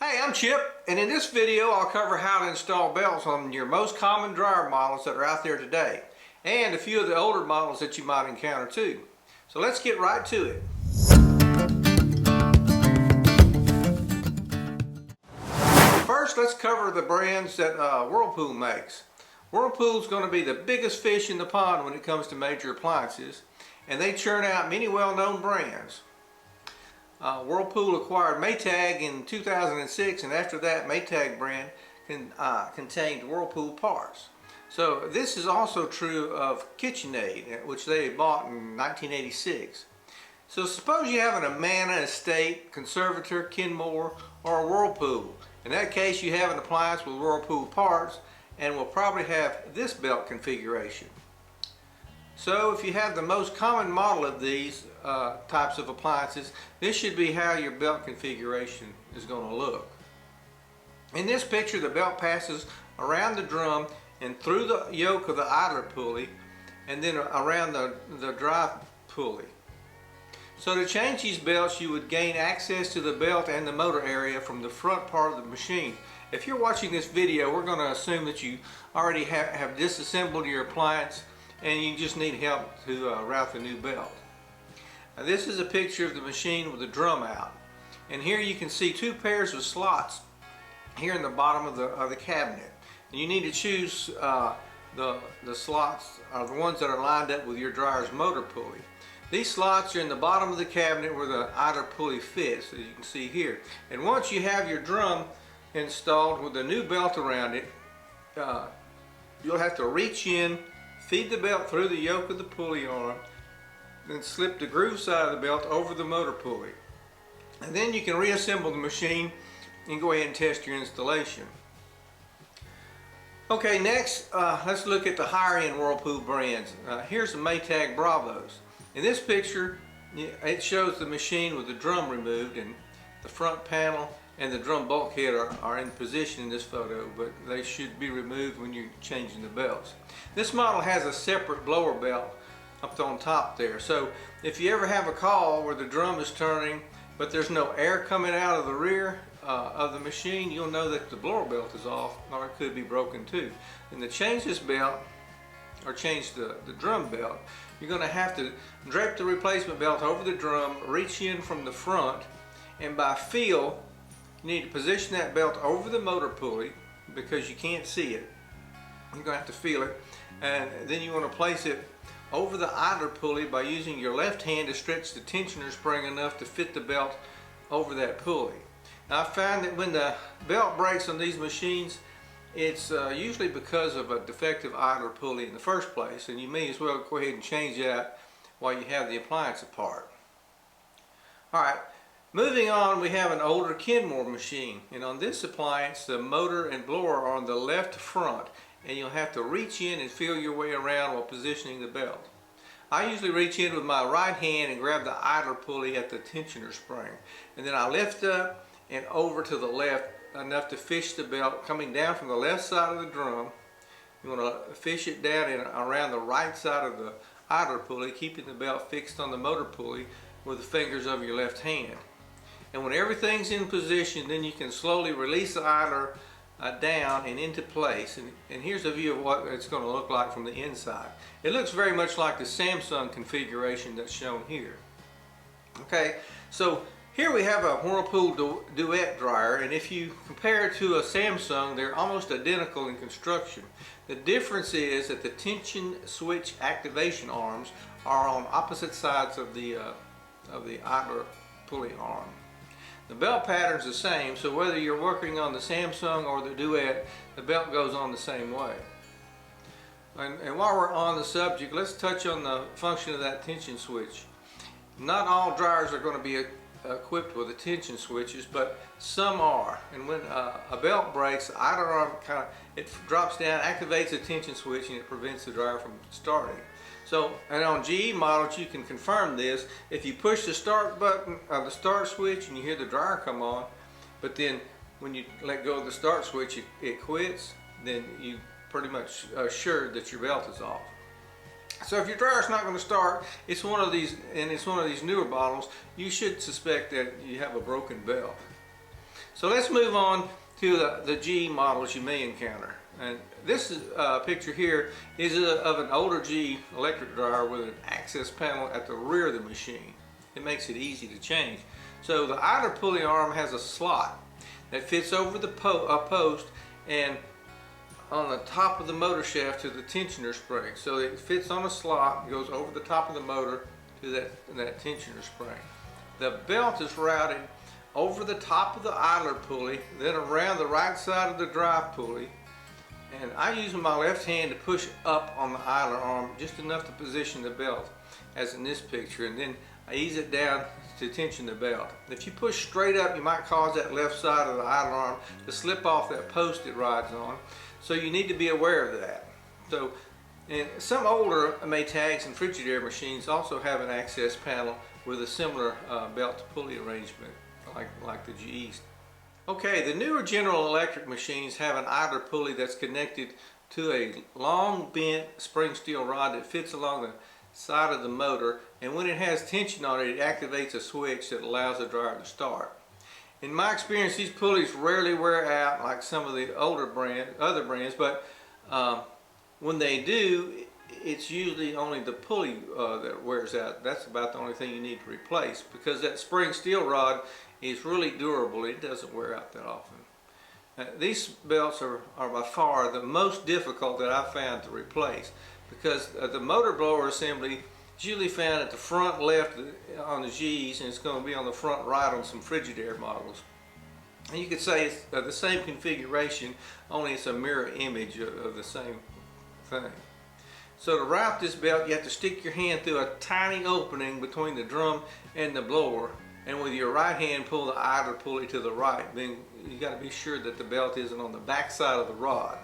Hey, I'm Chip, and in this video I'll cover how to install belts on your most common dryer models that are out there today, and a few of the older models that you might encounter too. So let's get right to it. First, let's cover the brands that Whirlpool makes. Whirlpool's going to be the biggest fish in the pond when it comes to major appliances, and they churn out many well-known brands. Whirlpool acquired Maytag in 2006, and after that Maytag brand contained Whirlpool parts. So this is also true of KitchenAid, which they bought in 1986. So suppose you have an Amana, Estate, Conservator, Kenmore, or a Whirlpool. In that case, you have an appliance with Whirlpool parts and will probably have this belt configuration. So if you have the most common model of these types of appliances, this should be how your belt configuration is going to look. In this picture, the belt passes around the drum and through the yoke of the idler pulley, and then around the drive pulley. So to change these belts, you would gain access to the belt and the motor area from the front part of the machine. If you're watching this video, we're going to assume that you already have disassembled your appliance and you just need help to route the new belt. Now, this is a picture of the machine with the drum out, and here you can see two pairs of slots here in the bottom of the cabinet, and you need to choose the slots are the ones that are lined up with your dryer's motor pulley. These slots are in the bottom of the cabinet where the idler pulley fits, as you can see here. And once you have your drum installed with a new belt around it, you'll have to reach in, feed the belt through the yoke of the pulley arm, then slip the groove side of the belt over the motor pulley. And then you can reassemble the machine and go ahead and test your installation. Okay, next let's look at the higher end Whirlpool brands. Here's the Maytag Bravos. In this picture, it shows the machine with the drum removed, and the front panel and the drum bulkhead are in position in this photo, but they should be removed when you're changing the belts. This model has a separate blower belt up on top there, so if you ever have a call where the drum is turning but there's no air coming out of the rear of the machine, you'll know that the blower belt is off, or it could be broken too. And to change this belt, or change the drum belt, you're going to have to drape the replacement belt over the drum, reach in from the front, and by feel you need to position that belt over the motor pulley because you can't see it. You're going to have to feel it, and then you want to place it over the idler pulley by using your left hand to stretch the tensioner spring enough to fit the belt over that pulley. Now, I find that when the belt breaks on these machines, it's usually because of a defective idler pulley in the first place, and you may as well go ahead and change that while you have the appliance apart. Alright, moving on, we have an older Kenmore machine, and on this appliance the motor and blower are on the left front, and you'll have to reach in and feel your way around while positioning the belt. I usually reach in with my right hand and grab the idler pulley at the tensioner spring, and then I lift up and over to the left enough to fish the belt coming down from the left side of the drum. You want to fish it down and around the right side of the idler pulley, keeping the belt fixed on the motor pulley with the fingers of your left hand. And when everything's in position, then you can slowly release the idler down and into place. And here's a view of what it's going to look like from the inside. It looks very much like the Samsung configuration that's shown here. Okay, so here we have a Whirlpool Duet dryer, and if you compare it to a Samsung, they're almost identical in construction. The difference is that the tension switch activation arms are on opposite sides of the idler pulley arm. The belt pattern's the same, so whether you're working on the Samsung or the Duet, the belt goes on the same way. And while we're on the subject, let's touch on the function of that tension switch. Not all dryers are going to be equipped with the tension switches, but some are. And when a belt breaks, the idler arm it drops down, activates the tension switch, and it prevents the dryer from starting. So, and on GE models, you can confirm this. If you push the start button, the start switch, and you hear the dryer come on, but then when you let go of the start switch, it quits, then you pretty much assured that your belt is off. So if your dryer's not going to start, it's one of these newer models, you should suspect that you have a broken belt. So let's move on to the GE models you may encounter. And this is, picture here is of an older GE electric dryer with an access panel at the rear of the machine. It makes it easy to change. So the idler pulley arm has a slot that fits over the post and on the top of the motor shaft to the tensioner spring. So it fits on a slot, goes over the top of the motor to that tensioner spring. The belt is routed over the top of the idler pulley, then around the right side of the drive pulley. And I use my left hand to push up on the idler arm just enough to position the belt, as in this picture, and then I ease it down to tension the belt. If you push straight up, you might cause that left side of the idler arm to slip off that post it rides on. So you need to be aware of that. So, and some older Maytags and Frigidaire machines also have an access panel with a similar belt to pulley arrangement like the GE's. Okay, the newer General Electric machines have an idler pulley that's connected to a long bent spring steel rod that fits along the side of the motor, and when it has tension on it, it activates a switch that allows the dryer to start. In my experience, these pulleys rarely wear out like some of the older other brands, but when they do, it's usually only the pulley that wears out. That's about the only thing you need to replace, because that spring steel rod is really durable. It doesn't wear out that often. These belts are by far the most difficult that I've found to replace, because the motor blower assembly is usually found at the front left on the G's, and it's going to be on the front right on some Frigidaire models. And you could say it's the same configuration, only it's a mirror image of the same thing. So to route this belt, you have to stick your hand through a tiny opening between the drum and the blower, and with your right hand pull the idler pulley to the right. Then you got to be sure that the belt isn't on the back side of the rod.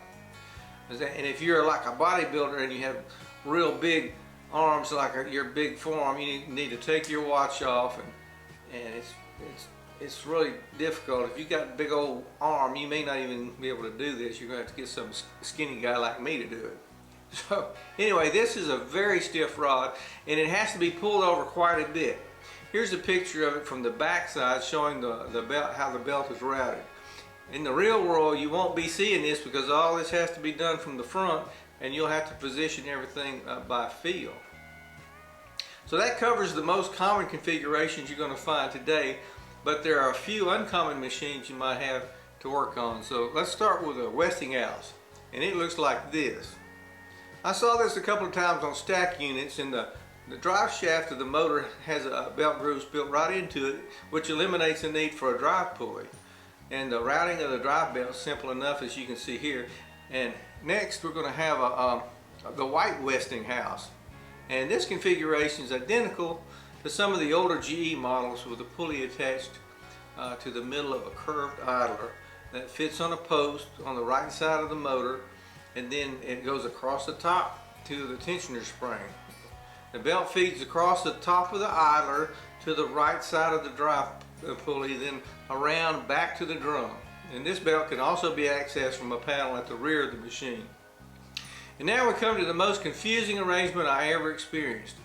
And if you're like a bodybuilder and you have real big arms like your big forearm, you need to take your watch off, and it's really difficult. If you got a big old arm, you may not even be able to do this. You're going to have to get some skinny guy like me to do it. So anyway, this is a very stiff rod, and it has to be pulled over quite a bit. Here's a picture of it from the back side showing the belt, how the belt is routed. In the real world, you won't be seeing this because all this has to be done from the front, and you'll have to position everything by feel. So that covers the most common configurations you're going to find today, but there are a few uncommon machines you might have to work on. So let's start with a Westinghouse, and it looks like this. I saw this a couple of times on stack units, and the drive shaft of the motor has a belt grooves built right into it, which eliminates the need for a drive pulley. And the routing of the drive belt is simple enough, as you can see here. And next we're going to have the white Westinghouse. And this configuration is identical to some of the older GE models with a pulley attached to the middle of a curved idler that fits on a post on the right side of the motor, and then it goes across the top to the tensioner spring. The belt feeds across the top of the idler to the right side of the drive pulley, then around back to the drum. And this belt can also be accessed from a panel at the rear of the machine. And now we come to the most confusing arrangement I ever experienced.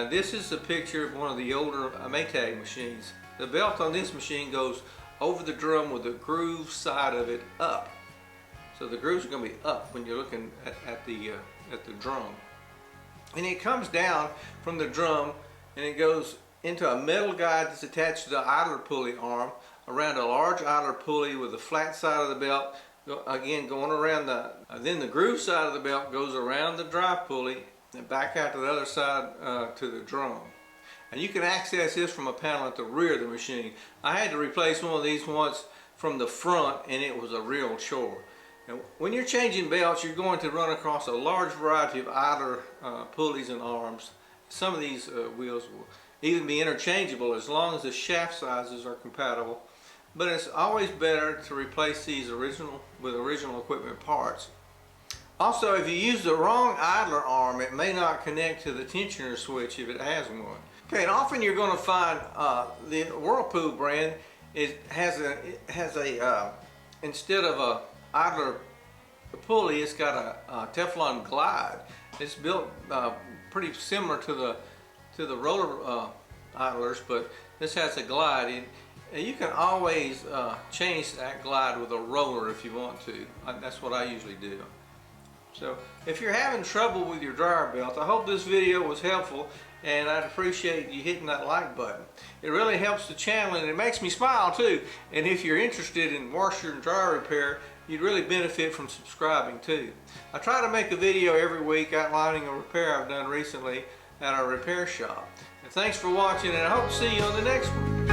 This is a picture of one of the older Maytag machines. The belt on this machine goes over the drum with the groove side of it up. So the grooves are going to be up when you're looking at the drum. And it comes down from the drum, and it goes into a metal guide that's attached to the idler pulley arm around a large idler pulley with the flat side of the belt again going around then the groove side of the belt goes around the drive pulley and back out to the other side to the drum. And you can access this from a panel at the rear of the machine. I had to replace one of these once from the front, and it was a real chore. And when you're changing belts, you're going to run across a large variety of idler pulleys and arms. Some of these wheels will even be interchangeable as long as the shaft sizes are compatible, but it's always better to replace these with original equipment parts. Also, if you use the wrong idler arm, it may not connect to the tensioner switch if it has one. Okay, and often you're going to find the Whirlpool brand has a instead of a idler pulley, it's got a Teflon glide. It's built pretty similar to the roller idlers, but this has a glide. You can always change that glide with a roller if you want to. That's what I usually do. So if you're having trouble with your dryer belt, I hope this video was helpful, and I'd appreciate you hitting that like button. It really helps the channel and it makes me smile too. And if you're interested in washer and dryer repair, you'd really benefit from subscribing too. I try to make a video every week outlining a repair I've done recently at our repair shop. And thanks for watching, and I hope to see you on the next one.